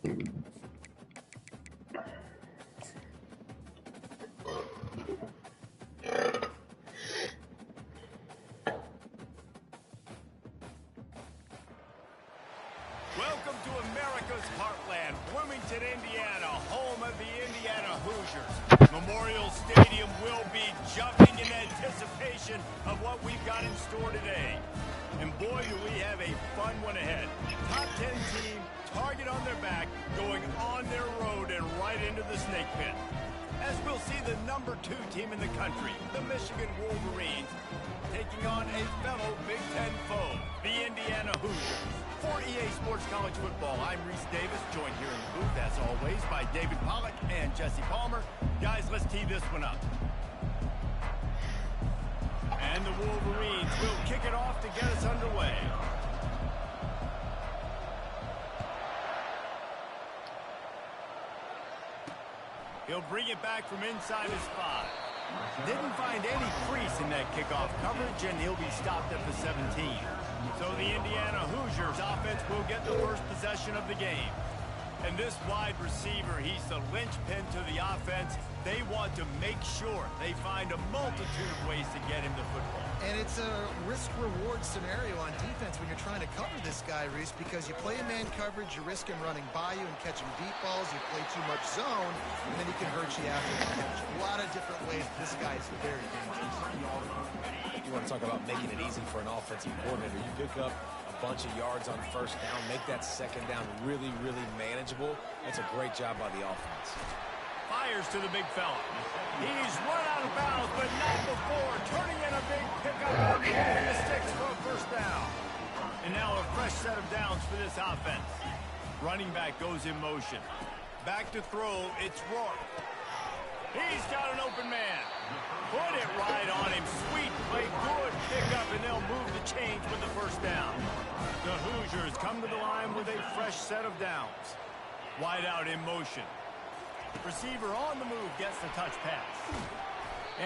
Welcome to America's heartland, Bloomington, Indiana, home of the Indiana Hoosiers. Memorial Stadium will be jumping in anticipation of what we've got in store today. And boy, do we have a fun one ahead. Top 10 team, target on their back, going on their road and right into the snake pit. As we'll see the number 2 team in the country, the Michigan Wolverines, taking on a fellow Big Ten foe, the Indiana Hoosiers. For EA Sports College Football, I'm Reese Davis, joined here in the booth, as always, by David Pollack and Jesse Palmer. Guys, let's tee this one up. And the Wolverines will kick it off to get us underway. He'll bring it back from inside his 5. Didn't find any crease in that kickoff coverage, and he'll be stopped at the 17. So the Indiana Hoosiers offense will get the first possession of the game. And this wide receiver, he's the linchpin to the offense. They want to make sure they find a multitude of ways to get him the football. And it's a risk-reward scenario on defense when you're trying to cover this guy, Reese, because you play man coverage, you risk him running by you and catching deep balls. You play too much zone, and then he can hurt you after the catch. A lot of different ways. This guy is very dangerous. You want to talk about making it easy for an offensive coordinator. You pick up a bunch of yards on first down, make that second down really, really manageable. That's a great job by the offense. Fires to the big fella. He's run out of bounds, but not before. Turning in a big pickup and the sticks for a first down. And now a fresh set of downs for this offense. Running back goes in motion. Back to throw, it's Rourke. He's got an open man. Put it right on him. Sweet play, good pickup, and they'll move the chains with the first down. The Hoosiers come to the line with a fresh set of downs. Wide out in motion. Receiver on the move gets the touch pass.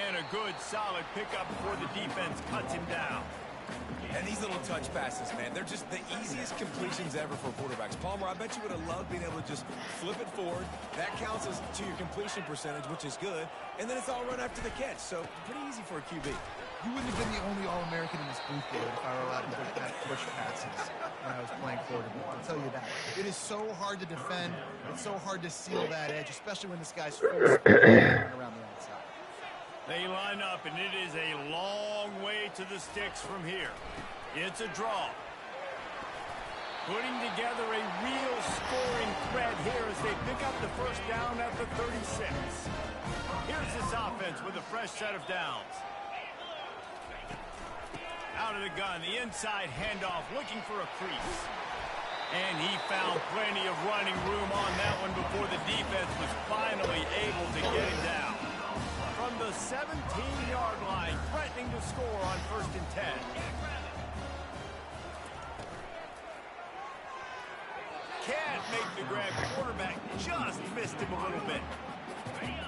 And a good, solid pickup before the defense cuts him down. And these little touch passes, man, they're just the easiest completions ever for quarterbacks. Palmer, I bet you would have loved being able to just flip it forward. That counts as to your completion percentage, which is good. And then it's all run after the catch. So pretty easy for a QB. You wouldn't have been the only All-American in this booth, David, if I were allowed to push passes when I was playing quarterback. I'll tell you that. It is so hard to defend. It's so hard to seal that edge, especially when this guy's full around the outside. They line up, and it is a long way to the sticks from here. It's a draw. Putting together a real scoring threat here as they pick up the first down at the 36. Here's this offense with a fresh set of downs. Out of the gun, the inside handoff, looking for a crease. And he found plenty of running room on that one before the defense was finally able to get him down. From the 17-yard line, threatening to score on 1st and 10. Can't make the grab. Quarterback just missed him a little bit.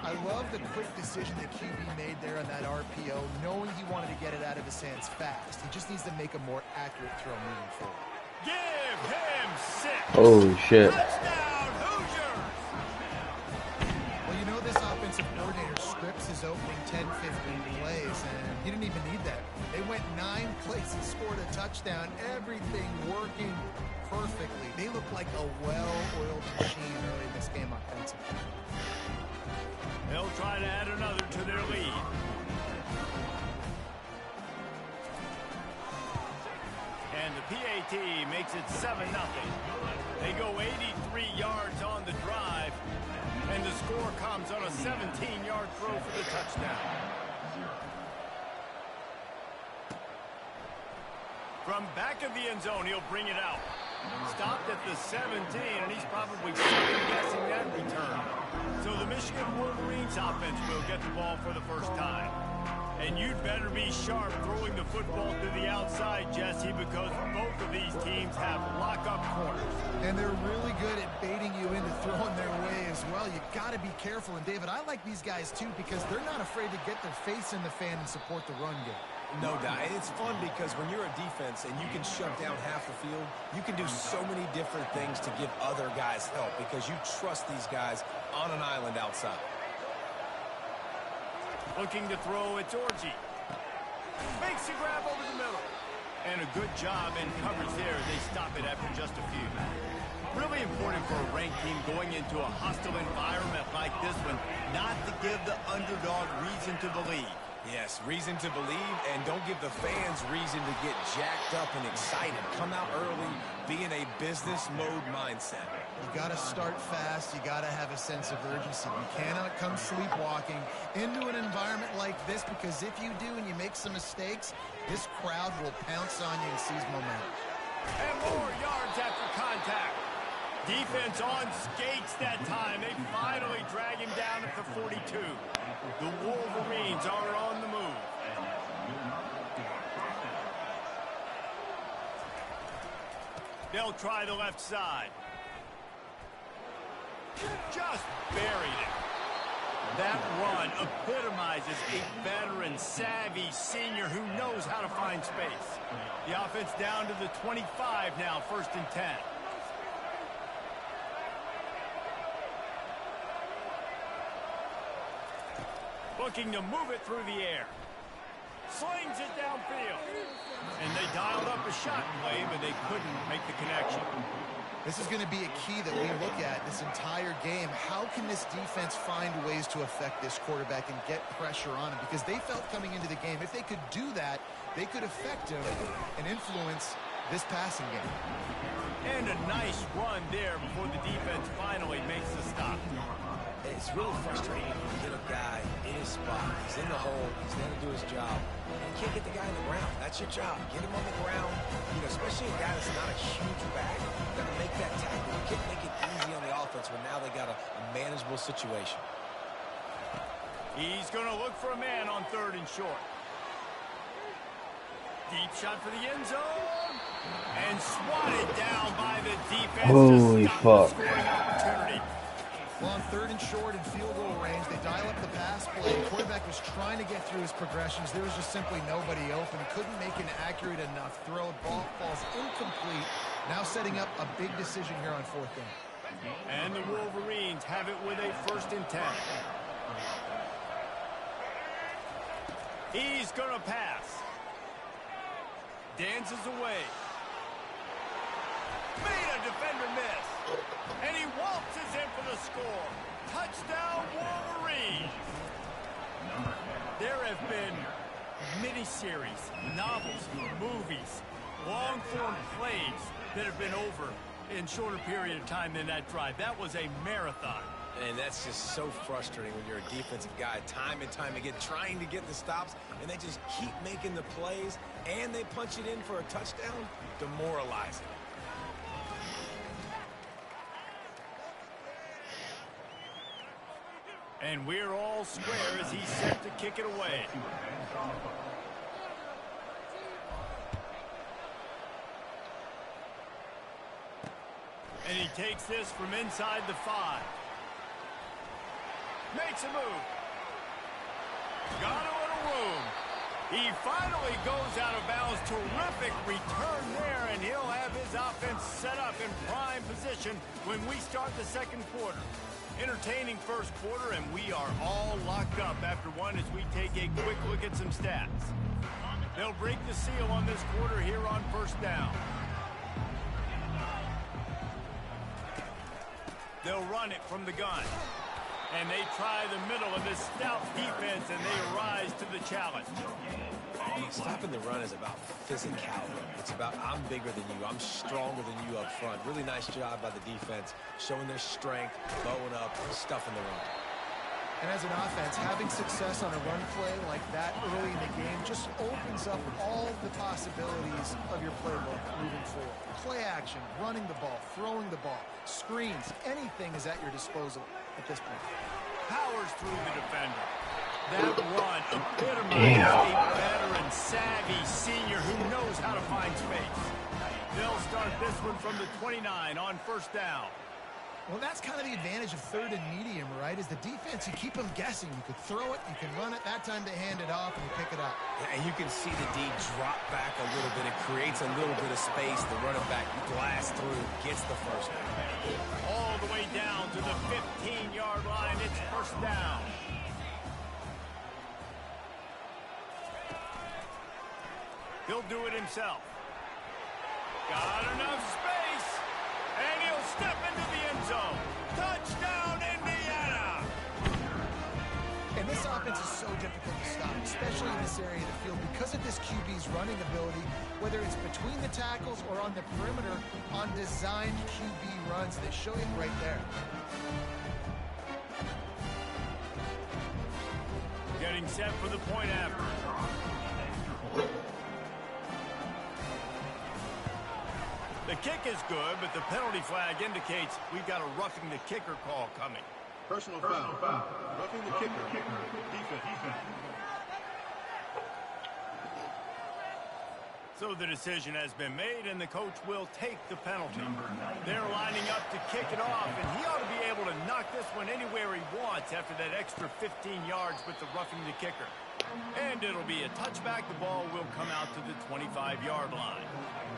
I love the quick decision that QB made there on that RPO, knowing he wanted to get it out of his hands fast. He just needs to make a more accurate throw moving forward. Give him 6. Holy shit. Touchdown, Hoosiers! Well, you know this offensive coordinator scripts his opening 10, 15 plays, and he didn't even need that. They went 9 plays and scored a touchdown. Everything working perfectly. They look like a well-oiled machine early in this game offensively. They'll try to add another to their lead. And the PAT makes it 7-0. They go 83 yards on the drive, and the score comes on a 17-yard throw for the touchdown. From back of the end zone, he'll bring it out. Stopped at the 17, and he's probably second-guessing that return. So the Michigan Wolverines offense will get the ball for the first time. And you'd better be sharp throwing the football to the outside, Jesse, because both of these teams have lock-up corners. And they're really good at baiting you into throwing their way as well. You got to be careful. And, David, I like these guys, too, because they're not afraid to get their face in the fan and support the run game. No doubt. And it's fun because when you're a defense and you can shut down half the field, you can do so many different things to give other guys help because you trust these guys on an island outside. Looking to throw, it's Orji. Makes a grab over the middle. And a good job in coverage there. They stop it after just a few. Really important for a ranked team going into a hostile environment like this one, not to give the underdog reason to believe. Yes, reason to believe, and don't give the fans reason to get jacked up and excited. Come out early, be in a business mode mindset. You got to start fast. You got to have a sense of urgency. You cannot come sleepwalking into an environment like this, because if you do and you make some mistakes, this crowd will pounce on you and seize momentum. And more yards after contact. Defense on skates that time. They finally drag him down at the 42. The Wolverines are on the move. They'll try the left side. Just buried it. That run epitomizes a veteran, savvy senior who knows how to find space. The offense down to the 25 now, 1st and 10. Looking to move it through the air. Slings it downfield. And they dialed up a shot play, but they couldn't make the connection. This is going to be a key that we look at this entire game. How can this defense find ways to affect this quarterback and get pressure on him? Because they felt coming into the game, if they could do that, they could affect him and influence this passing game. And a nice run there before the defense finally makes the stop. It's really frustrating when you get a guy in his spot. He's in the hole. He's there to do his job. And you can't get the guy on the ground. That's your job. Get him on the ground. You know, especially a guy that's not a huge back. You got to make that tackle. You can't make it easy on the offense when now they got a manageable situation. He's going to look for a man on 3rd and short. Deep shot for the end zone. And swatted down by the defense. Holy fuck. The scoring opportunity. Well, on 3rd and short in field goal range, they dial up the pass play. The quarterback was trying to get through his progressions. There was just simply nobody open. He couldn't make an accurate enough throw. Ball falls incomplete. Now setting up a big decision here on 4th down. And the Wolverines have it with a 1st and 10. He's going to pass. Dances away. Made a defender miss. And he waltzes in for the score. Touchdown, Wolverines. There have been miniseries, novels, movies, long-form plays that have been over in shorter period of time than that drive. That was a marathon. And that's just so frustrating when you're a defensive guy, time and time again, trying to get the stops, and they just keep making the plays, and they punch it in for a touchdown. Demoralizing. And we're all square as he's set to kick it away. And he takes this from inside the 5. Makes a move. Got a little room. He finally goes out of bounds. Terrific return there, and he'll have his offense set up in prime position when we start the 2nd quarter. Entertaining 1st quarter, and we are all locked up after one as we take a quick look at some stats. They'll break the seal on this quarter here on 1st down. They'll run it from the gun. And they try the middle of this stout defense, and they rise to the challenge. Stopping the run is about physicality. It's about I'm bigger than you. I'm stronger than you up front. Really nice job by the defense, showing their strength, bowing up, stuffing the run. And as an offense, having success on a run play like that early in the game just opens up all the possibilities of your playbook moving forward. Play action, running the ball, throwing the ball, screens, anything is at your disposal at this point. Powers through the defender. That run epitomizes a veteran, savvy senior who knows how to find space. They'll start this one from the 29 on 1st down. Well, that's kind of the advantage of third and medium, right? Is the defense, you keep them guessing. You could throw it, you can run it. That time they hand it off and you pick it up. Yeah, and you can see the D drop back a little bit. It creates a little bit of space. The running back blasts through, gets the first down. All the way down to the 15-yard line. It's first down. He'll do it himself. Got enough space. And he'll step into the end zone. Touchdown, Indiana! And this offense is so difficult to stop, especially in this area of the field, because of this QB's running ability, whether it's between the tackles or on the perimeter on designed QB runs. They show it right there. Getting set for the point after. The kick is good, but the penalty flag indicates we've got a roughing the kicker call coming. Personal foul. Roughing the kicker. Defense. So the decision has been made, and the coach will take the penalty. They're lining up to kick it off, and he ought to be able to knock this one anywhere he wants after that extra 15 yards with the roughing the kicker. And it'll be a touchback. The ball will come out to the 25-yard line.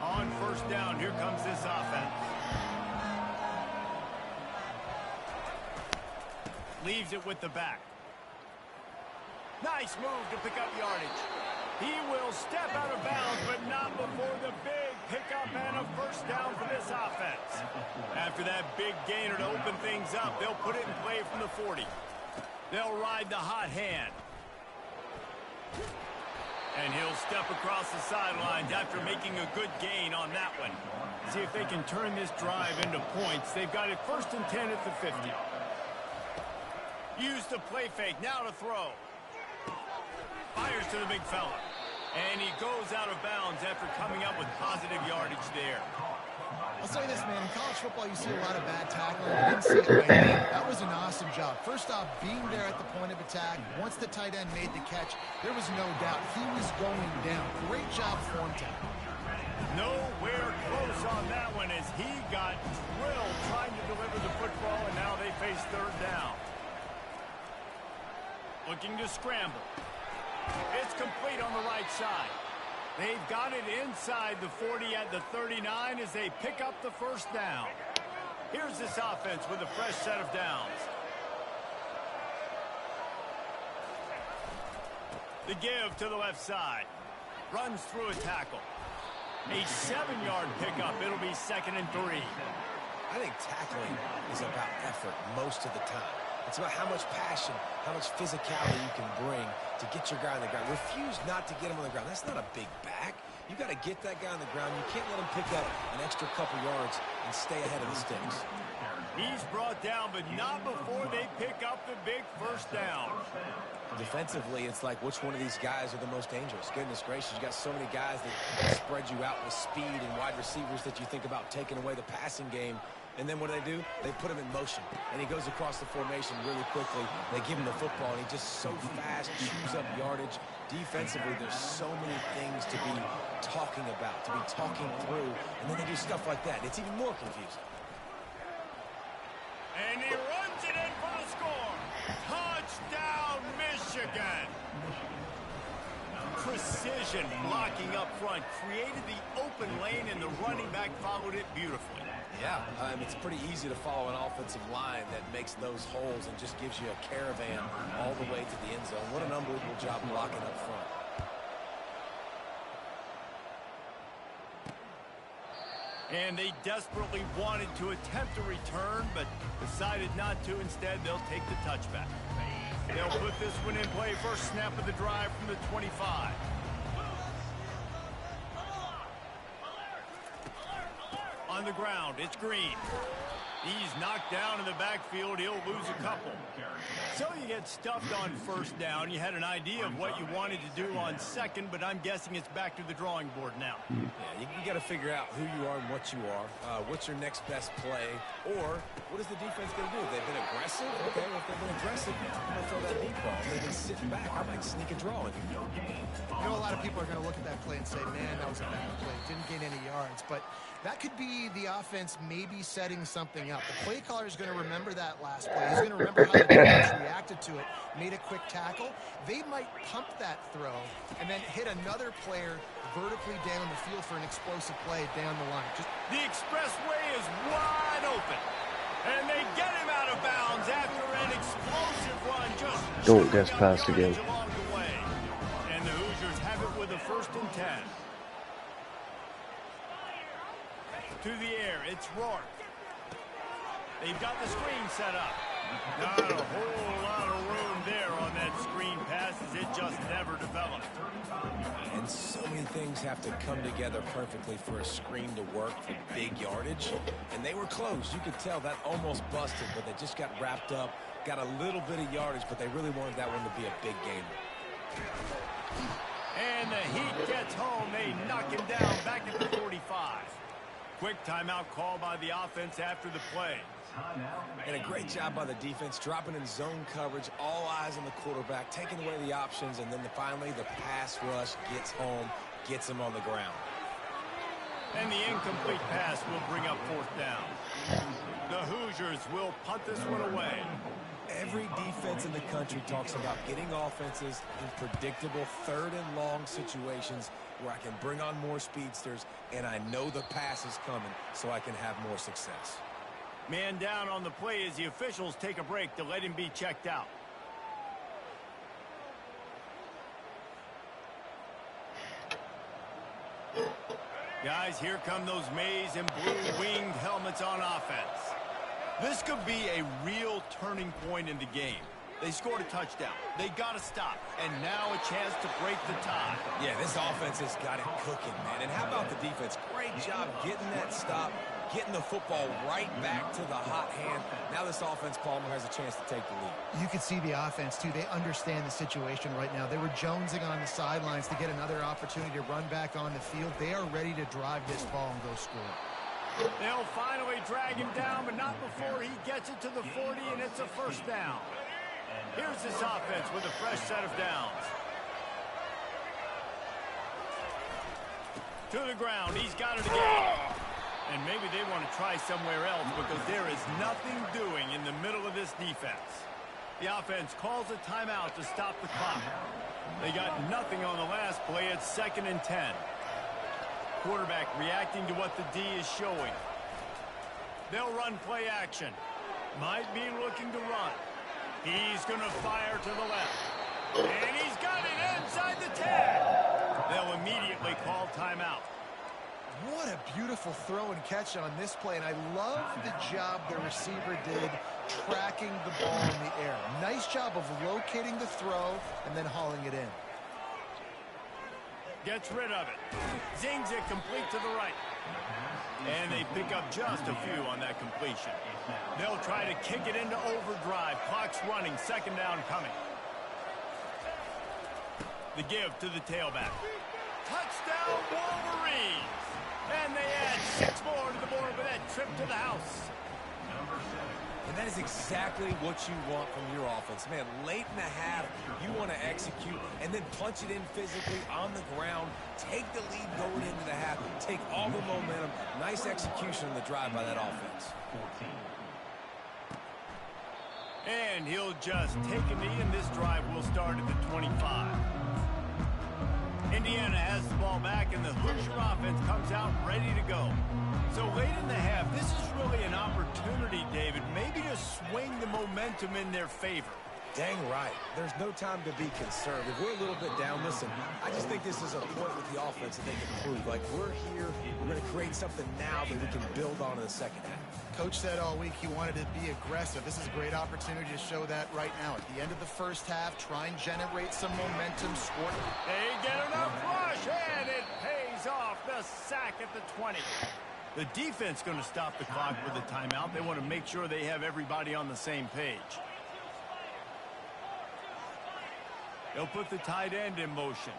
On first down, here comes this offense. Leaves it with the back. Nice move to pick up yardage. He will step out of bounds, but not before the big pickup and a first down for this offense. After that big gainer to open things up, they'll put it in play from the 40. They'll ride the hot hand. And he'll step across the sidelines after making a good gain on that one. See if they can turn this drive into points. They've got it first and 10 at the 50. Use the play fake, now to throw. Fires to the big fella. And he goes out of bounds after coming up with positive yardage there. I'll say this, man. In college football, you see a lot of bad tackling. I didn't see it right there. That was an awesome job. First off, being there at the point of attack. Once the tight end made the catch, there was no doubt he was going down. Great job form tackle. Nowhere close on that one as he got drilled trying to deliver the football, and now they face third down. Looking to scramble. It's complete on the right side. They've got it inside the 40 at the 39 as they pick up the first down. Here's this offense with a fresh set of downs. The give to the left side. Runs through a tackle. A 7-yard pickup. It'll be 2nd and 3. I think tackling is about effort most of the time. It's about how much passion, how much physicality you can bring to get your guy on the ground. Refuse not to get him on the ground. That's not a big back. You got to get that guy on the ground. You can't let him pick up an extra couple yards and stay ahead of the sticks. He's brought down, but not before they pick up the big first down. Defensively, it's like which one of these guys are the most dangerous. Goodness gracious, you got so many guys that spread you out with speed and wide receivers that you think about taking away the passing game. And then what do? They put him in motion. And he goes across the formation really quickly. They give him the football, and he just so fast, chews up yardage. Defensively, there's so many things to be talking about, to be talking through. And then they do stuff like that. It's even more confusing. And he runs it in for the score. Touchdown, Michigan. Precision blocking up front created the open lane, and the running back followed it beautifully. Yeah, it's pretty easy to follow an offensive line that makes those holes and just gives you a caravan all the way to the end zone. What an unbelievable job blocking up front. And they desperately wanted to attempt a return, but decided not to. Instead, they'll take the touchback. They'll put this one in play. First snap of the drive from the 25. On the ground, it's Green. He's knocked down in the backfield. He'll lose a couple. So you get stuffed on first down. You had an idea of what you wanted to do on second, but I'm guessing it's back to the drawing board now. Yeah, you got to figure out who you are and what you are. What's your next best play? Or what is the defense going to do? They've been aggressive. Okay, well, if they've been aggressive, I'm going to throw that deep ball. If they've been sitting back, I might sneak a draw in you. You know, a lot of people are going to look at that play and say, man, that was a bad play. Didn't gain any yards. But that could be the offense maybe setting something coming up. The play caller is going to remember that last play. He's going to remember how the defense reacted to it, made a quick tackle. They might pump that throw and then hit another player vertically down the field for an explosive play down the line. The expressway is wide open. And they get him out of bounds after an explosive run. Just Don't get past again. Along the way. And the Hoosiers have it with a 1st and 10. To the air, it's Rourke. They've got the screen set up. Not a whole lot of room there on that screen pass as it just never developed. And so many things have to come together perfectly for a screen to work for big yardage. And they were close. You could tell that almost busted, but they just got wrapped up, got a little bit of yardage, but they really wanted that one to be a big game. And the Heat gets home. They knock him down back at the 45. Quick timeout call by the offense after the play. And a great job by the defense, dropping in zone coverage, all eyes on the quarterback, taking away the options, and then finally the pass rush gets home, gets him on the ground. And the incomplete pass will bring up 4th down. The Hoosiers will punt this one away. Every defense in the country talks about getting offenses in predictable 3rd and long situations where I can bring on more speedsters and I know the pass is coming so I can have more success. Man down on the play as the officials take a break to let him be checked out. Guys, here come those maize and blue winged helmets on offense. This could be a real turning point in the game. They scored a touchdown. They got to stop. And now a chance to break the tie. Yeah, this offense has got it cooking, man. And how about the defense? Great job getting that stop, getting the football right back to the hot hand. Now this offense, Palmer, has a chance to take the lead. You can see the offense, too. They understand the situation right now. They were jonesing on the sidelines to get another opportunity to run back on the field. They are ready to drive this ball and go score. They'll finally drag him down, but not before he gets it to the 40, and it's a 1st down. Here's this offense with a fresh set of downs. To the ground. He's got it again. And maybe they want to try somewhere else because there is nothing doing in the middle of this defense. The offense calls a timeout to stop the clock. They got nothing on the last play. It's 2nd and 10. Quarterback reacting to what the D is showing. They'll run play action. Might be looking to run. He's going to fire to the left. And he's got it inside the 10. They'll immediately call timeout. What a beautiful throw and catch on this play, and I love the job the receiver did tracking the ball in the air. Nice job of locating the throw and then hauling it in. Gets rid of it. Zings it complete to the right. And they pick up just a few on that completion. They'll try to kick it into overdrive. Clock's running. 2nd down coming. The give to the tailback. Touchdown Wolverines! And they add 6 more to the board with that trip to the house. And that is exactly what you want from your offense. Man, late in the half, you want to execute and then punch it in physically on the ground. Take the lead going into the half. Take all the momentum. Nice execution on the drive by that offense. And he'll just take a knee, and this drive will start at the 25. Indiana has the ball back, and the Hoosier offense comes out ready to go. So late in the half, this is really an opportunity, David, maybe to swing the momentum in their favor. Dang right. There's no time to be conservative. We're a little bit down. Listen, I just think this is a point with the offense that they can prove. Like, we're here, we're going to create something now that we can build on in the 2nd half. Coach said all week he wanted to be aggressive. This is a great opportunity to show that right now. At the end of the 1st half, try and generate some momentum, score. They get enough rush, and it pays off. The sack at the 20. The defense going to stop the clock with a timeout. They want to make sure they have everybody on the same page. They'll put the tight end in motion.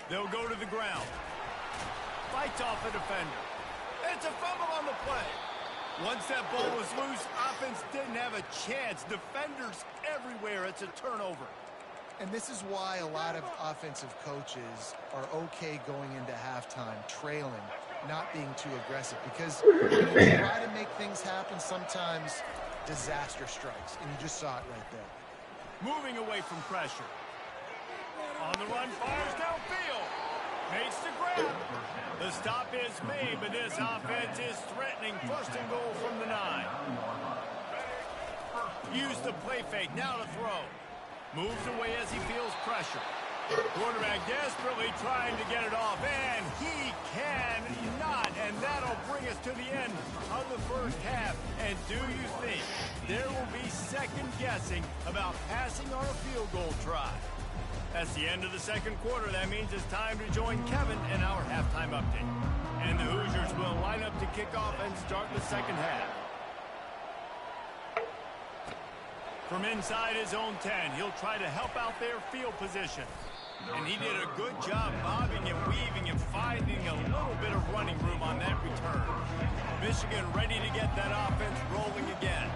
They'll go to the ground. Fights off a defender. It's a fumble on the play. Once that ball was loose, offense didn't have a chance. Defenders everywhere. It's a turnover. And this is why a lot of offensive coaches are okay going into halftime trailing. not being too aggressive, because when you try to make things happen, sometimes disaster strikes, and you just saw it right there. Moving away from pressure. On the run, fires downfield. Makes the grab. The stop is made, but this offense is threatening. First and goal from the 9. Use the play fake, now to throw. Moves away as he feels pressure. Quarterback desperately trying to get it off, and he cannot, and that'll bring us to the end of the first half. And do you think there will be second guessing about passing on a field goal try? That's the end of the second quarter. That means it's time to join Kevin in our halftime update. And the Hoosiers will line up to kick off and start the second half. From inside his own 10, he'll try to help out their field position. And he did a good job bobbing and weaving and finding a little bit of running room on that return. Michigan ready to get that offense rolling again.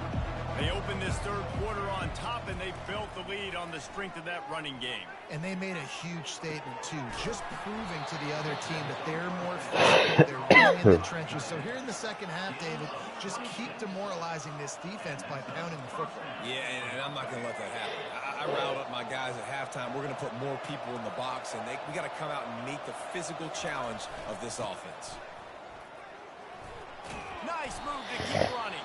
They opened this third quarter on top, and they built the lead on the strength of that running game. And they made a huge statement, too, just proving to the other team that they're more physical, they're running in the trenches. So here in the second half, David, just keep demoralizing this defense by pounding the football. Yeah, and I'm not going to let that happen. I riled up my guys at halftime. We're going to put more people in the box, and we got to come out and meet the physical challenge of this offense. Nice move to keep running.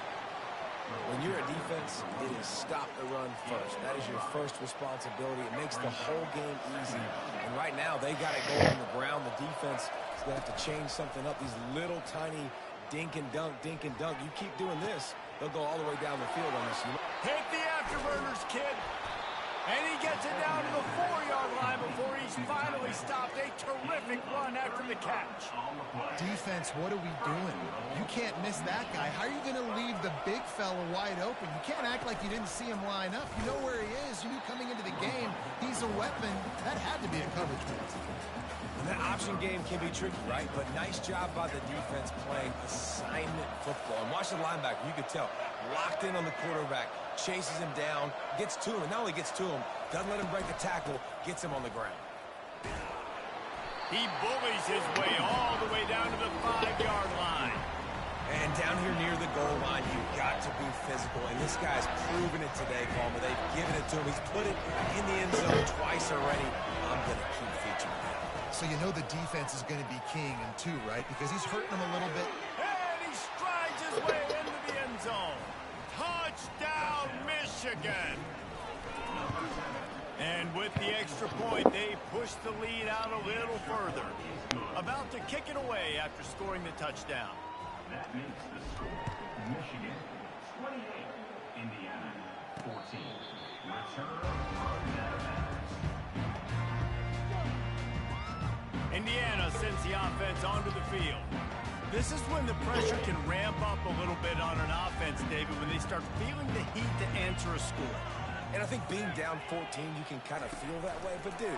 When you're a defense, it is stop the run first. That is your first responsibility. It makes the whole game easy. And right now, they got it going on the ground. The defense is going to have to change something up. These little tiny dink and dunk, dink and dunk. You keep doing this, they'll go all the way down the field on this. Hit the afterburners, kid. And he gets it down to the 4-yard line before he's finally stopped. A terrific run after the catch. Defense, what are we doing? You can't miss that guy. How are you going to leave the big fella wide open? You can't act like you didn't see him line up. You know where he is. You knew coming into the game he's a weapon. That had to be a coverage miss. And that option game can be tricky, right? But nice job by the defense playing assignment football. And watch the linebacker. You could tell. Locked in on the quarterback. Chases him down. Gets to him. And not only gets to him, doesn't let him break the tackle. Gets him on the ground. He bullies his way all the way down to the 5-yard line. And down here near the goal line, you've got to be physical. And this guy's proven it today, Palmer. They've given it to him. He's put it in the end zone twice already. I'm going to keep featuring that. So you know the defense is going to be king in 2, right? Because he's hurting them a little bit. And he strides his way into the end zone. Touchdown, Michigan. And with the extra point, they push the lead out a little further. About to kick it away after scoring the touchdown. That makes the score Michigan 28, Indiana 14. Return on downs. Indiana sends the offense onto the field. This is when the pressure can ramp up a little bit on an offense, David, when they start feeling the heat to answer a score. And I think being down 14, you can kind of feel that way. But, dude,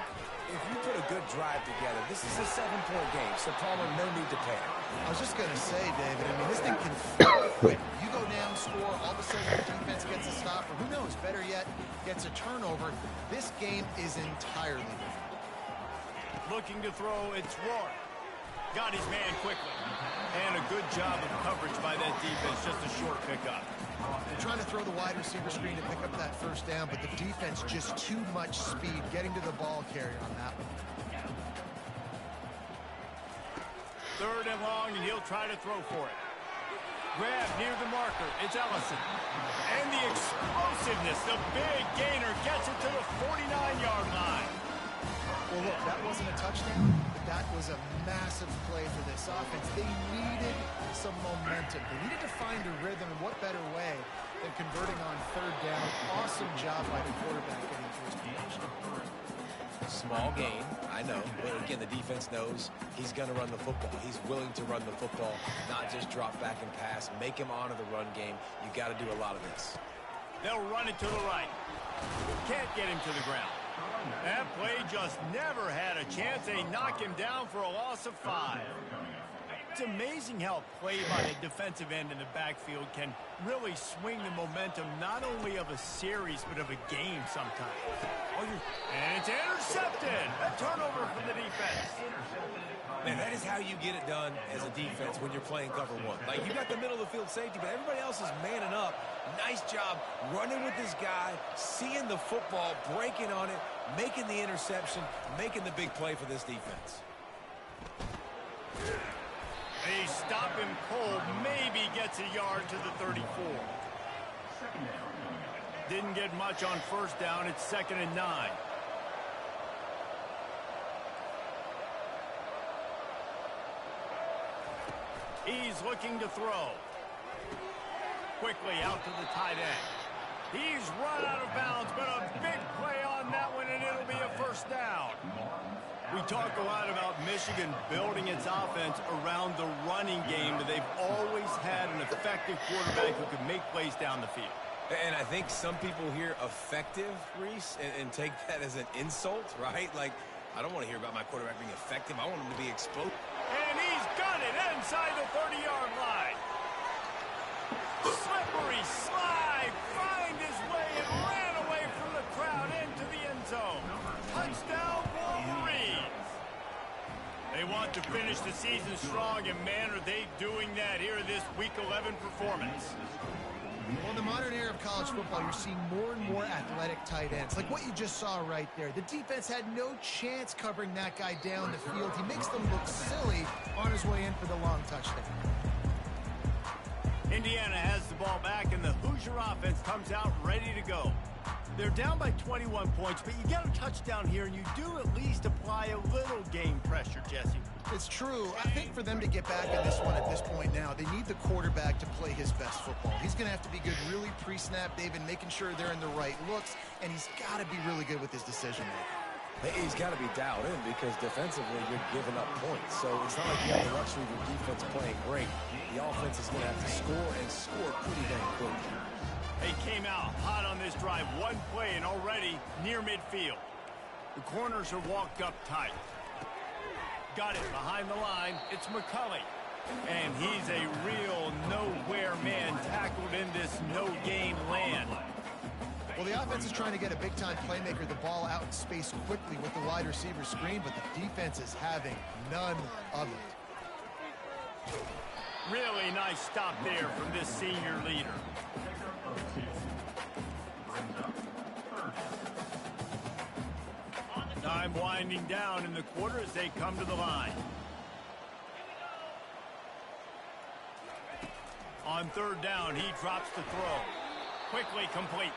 if you put a good drive together, this is a 7-point game. So, Palmer, no need to panic. I was just going to say, David, I mean, this thing can flip quick. You go down, score, all of a sudden your defense gets a stop, or who knows, better yet, gets a turnover. This game is entirely different. Looking to throw, it's Rourke. Got his man quickly. And a good job of coverage by that defense, just a short pickup. They're trying to throw the wide receiver screen to pick up that first down, but the defense just too much speed getting to the ball carrier on that one. 3rd and long, and he'll try to throw for it. Grab near the marker. It's Ellison. And the explosiveness, the big gainer gets it to the 49-yard line. Well, look, that wasn't a touchdown, but that was a massive play for this offense. They needed some momentum. They needed to find a rhythm, and what better way than converting on 3rd down. Awesome job by the quarterback getting first position. Small gain, I know. But again, the defense knows he's going to run the football. He's willing to run the football, not just drop back and pass. Make him honor the run game. You got to do a lot of this. They'll run it to the right. Can't get him to the ground. That play just never had a chance. They knock him down for a loss of 5. It's amazing how play by the defensive end in the backfield can really swing the momentum not only of a series but of a game sometimes. And it's intercepted. A turnover for the defense. Man, that is how you get it done as a defense when you're playing cover one. Like, you got the middle of the field safety, but everybody else is manning up. Nice job running with this guy, seeing the football, breaking on it, making the interception, making the big play for this defense. They stop him cold, maybe gets a yard to the 34. Didn't get much on first down. It's 2nd and 9. He's looking to throw. Quickly out to the tight end. He's run out of bounds, but a big play on that one, and it'll be a first down. We talk a lot about Michigan building its offense around the running game, but they've always had an effective quarterback who could make plays down the field. And I think some people hear effective, Reese, and take that as an insult, right? Like, I don't want to hear about my quarterback being effective. I want him to be explosive. And he's got it inside the 30-yard line. Slippery slide, find his way and ran away from the crowd into the end zone. Touchdown, Wolverines. They want to finish the season strong, and man, are they doing that here in this Week 11 performance. Well, in the modern era of college football, you're seeing more and more athletic tight ends. Like what you just saw right there. The defense had no chance covering that guy down the field. He makes them look silly on his way in for the long touchdown. Indiana has the ball back, and the Hoosier offense comes out ready to go. They're down by 21 points, but you get a touchdown here, and you do at least apply a little game pressure, Jesse. It's true. I think for them to get back in this one at this point now, they need the quarterback to play his best football. He's going to have to be good really pre-snap, David, making sure they're in the right looks, and he's got to be really good with his decision-making. He's got to be dialed in because defensively you're giving up points. So it's not like you have the luxury of your defense playing great. The offense is going to have to score and score pretty dang quick. They came out hot on this drive. One play and already near midfield. The corners are walked up tight. Got it behind the line. It's McCulley. And he's a real nowhere man tackled in this no-game land. Well, the offense is trying to get a big-time playmaker the ball out in space quickly with the wide receiver screen, but the defense is having none of it. Really nice stop there from this senior leader. Time winding down in the quarter as they come to the line. On 3rd down, he drops the throw. Quickly complete.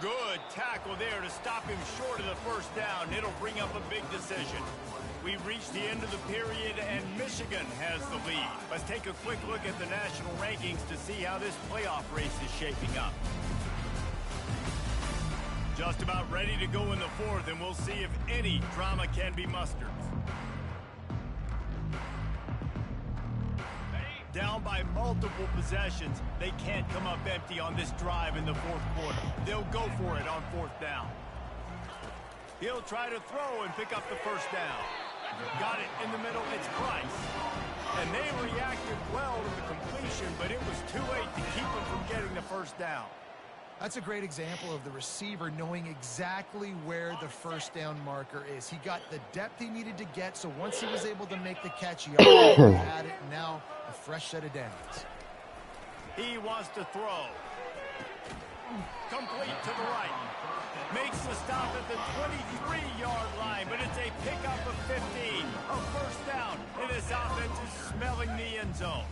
Good tackle there to stop him short of the first down. It'll bring up a big decision. We've reached the end of the period, and Michigan has the lead. Let's take a quick look at the national rankings to see how this playoff race is shaping up. Just about ready to go in the 4th, and we'll see if any drama can be mustered. Down by multiple possessions, they can't come up empty on this drive in the 4th quarter. They'll go for it on 4th down. He'll try to throw and pick up the first down. Got it in the middle, it's Price. And they reacted well to the completion, but it was too late to keep them from getting the first down. That's a great example of the receiver knowing exactly where the first down marker is. He got the depth he needed to get, so once he was able to make the catch, he already had it. Now a fresh set of downs. He wants to throw. Complete to the right. Makes the stop at the 23-yard line, but it's a pickup of 15. A first down, and this offense is smelling the end zone.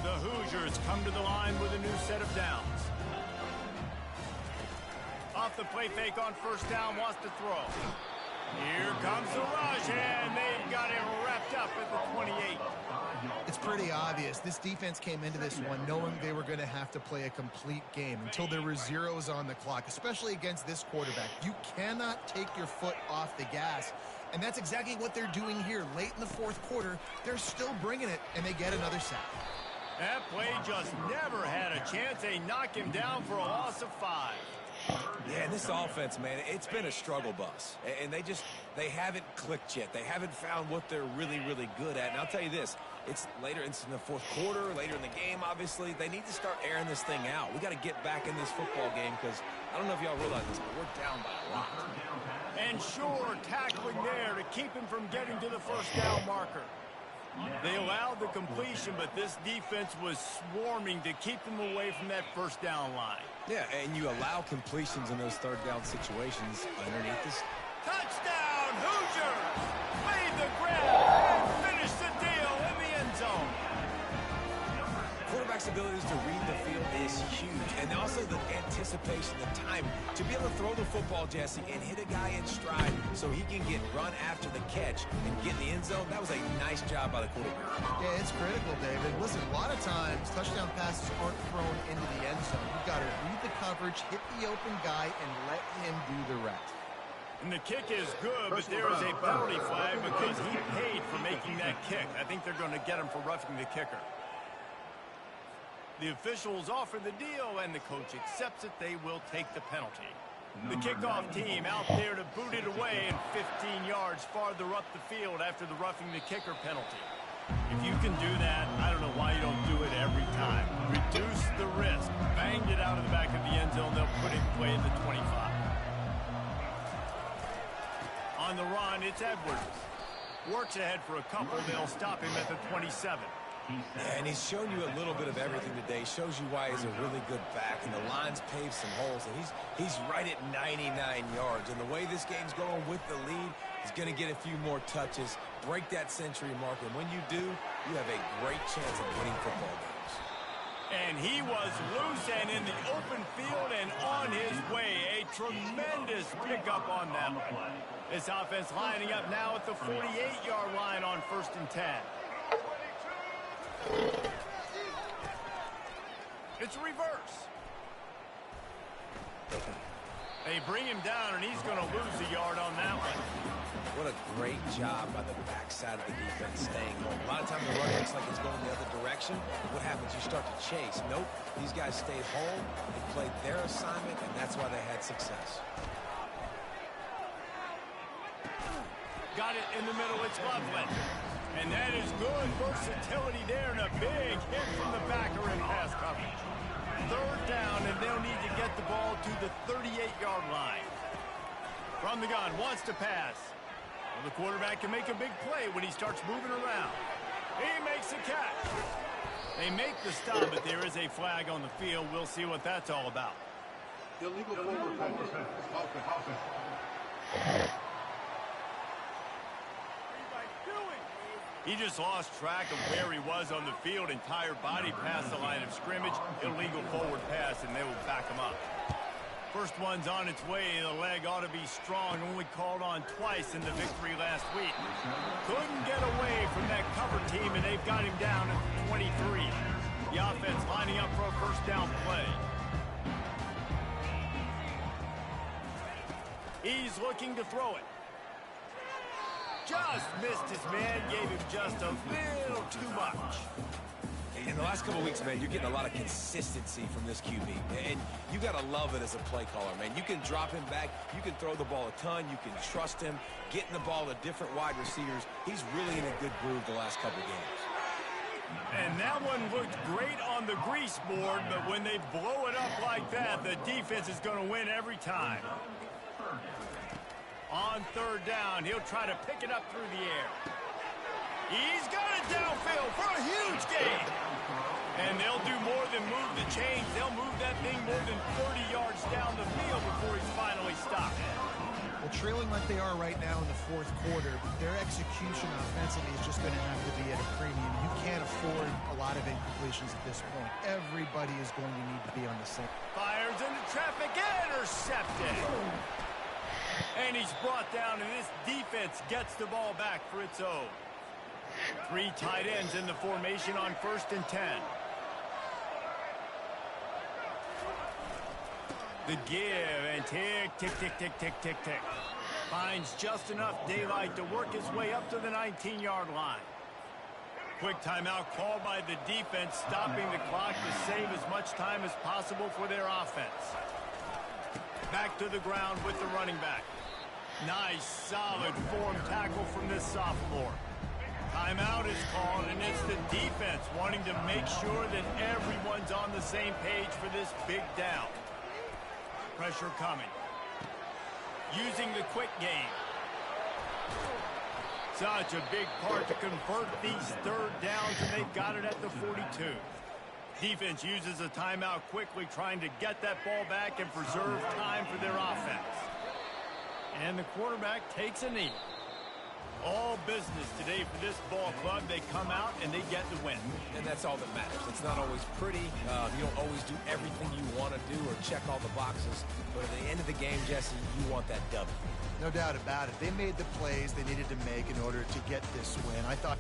The Hoosiers come to the line with a new set of downs. Off the play fake on first down, wants to throw. Here comes the rush, and they've got it wrapped up at the 28. It's pretty obvious. This defense came into this one knowing they were going to have to play a complete game until there were zeros on the clock, especially against this quarterback. You cannot take your foot off the gas, and that's exactly what they're doing here. Late in the 4th quarter, they're still bringing it, and they get another sack. That play just never had a chance. They knock him down for a loss of 5. Yeah, and this offense, man, it's been a struggle bus. And they haven't clicked yet. They haven't found what they're really, really good at. And I'll tell you this, it's later, it's in the 4th quarter, later in the game, obviously. They need to start airing this thing out. We got to get back in this football game because I don't know if y'all realize this, but we're down by a lot. And sure, tackling there to keep him from getting to the first down marker. They allowed the completion, but this defense was swarming to keep them away from that first down line. Yeah, and you allow completions in those third down situations underneath this. Touchdown, Hoosiers! Made the grab and finished the deal in the end zone. Quarterback's abilities to read the field is huge, and also the anticipation, the time to be able to throw the football, Jesse, and hit a guy in stride so he can get run after the catch and get in the end zone. That was a nice job by the quarterback. Yeah, it's critical, David. Listen, a lot of times touchdown passes aren't thrown into the end zone. You've got to read the coverage, hit the open guy, and let him do the rest. And the kick is good, but there is a penalty flag because he paid for making that kick. I think they're going to get him for roughing the kicker. The officials offer the deal, and the coach accepts it. They will take the penalty. The kickoff team out there to boot it away and 15 yards farther up the field after the roughing the kicker penalty. If you can do that, I don't know why you don't do it every time. Reduce the risk. Banged it out of the back of the end zone. They'll put it away in the 25. On the run, it's Edwards. Works ahead for a couple. They'll stop him at the 27. Yeah, and he's shown you a little bit of everything today. Shows you why he's a really good back, and the line's paved some holes, and he's right at 99 yards. And the way this game's going with the lead, he's going to get a few more touches, break that century mark, and when you do, you have a great chance of winning football games. And he was loose and in the open field and on his way. A tremendous pickup on them. This offense lining up now at the 48-yard line on 1st and 10. It's reverse. They bring him down, and he's going to lose a yard on that one. What a great job by the backside of the defense staying home. A lot of times the run looks like it's going the other direction. What happens? You start to chase. Nope. These guys stayed home. They played their assignment, and that's why they had success. Got it in the middle. It's Loveland. And that is good versatility there, and a big hit from the backer in pass coverage. 3rd down, and they'll need to get the ball to the 38-yard line. From the gun, wants to pass. Well, the quarterback can make a big play when he starts moving around. He makes a catch. They make the stop, but there is a flag on the field. We'll see what that's all about. Illegal forward pass. He just lost track of where he was on the field. Entire body past the line of scrimmage. Illegal forward pass, and they will back him up. First one's on its way. The leg ought to be strong. Only called on twice in the victory last week. Couldn't get away from that cover team, and they've got him down at 23. The offense lining up for a first down play. He's looking to throw it. Just missed his man, gave him just a little too much. In the last couple of weeks, man, you're getting a lot of consistency from this QB. And you got to love it as a play caller, man. You can drop him back. You can throw the ball a ton. You can trust him. Getting the ball to different wide receivers. He's really in a good groove the last couple of games. And that one looked great on the grease board, but when they blow it up like that, the defense is going to win every time. On 3rd down, he'll try to pick it up through the air. He's got it downfield for a huge gain. And they'll do more than move the chains. They'll move that thing more than 30 yards down the field before he's finally stopped. Well, trailing like they are right now in the 4th quarter, their execution offensively is just going to have to be at a premium. You can't afford a lot of incompletions at this point. Everybody is going to need to be on the same. Fires into traffic, intercepted. And he's brought down, and this defense gets the ball back for its own. 3 tight ends in the formation on 1st and 10. The give, and tick, tick, tick, tick, tick, tick, tick. Finds just enough daylight to work his way up to the 19-yard line. Quick timeout called by the defense, stopping the clock to save as much time as possible for their offense. Back to the ground with the running back. Nice, solid form tackle from this sophomore. Timeout is called, and it's the defense wanting to make sure that everyone's on the same page for this big down. Pressure coming. Using the quick game. Such a big part to convert these third downs, and they got it at the 42. Defense uses a timeout quickly, trying to get that ball back and preserve time for their offense. And the quarterback takes a knee. All business today for this ball club. They come out and they get the win. And that's all that matters. It's not always pretty. You don't always do everything you want to do or check all the boxes. But at the end of the game, Jesse, you want that W. No doubt about it. They made the plays they needed to make in order to get this win. I thought...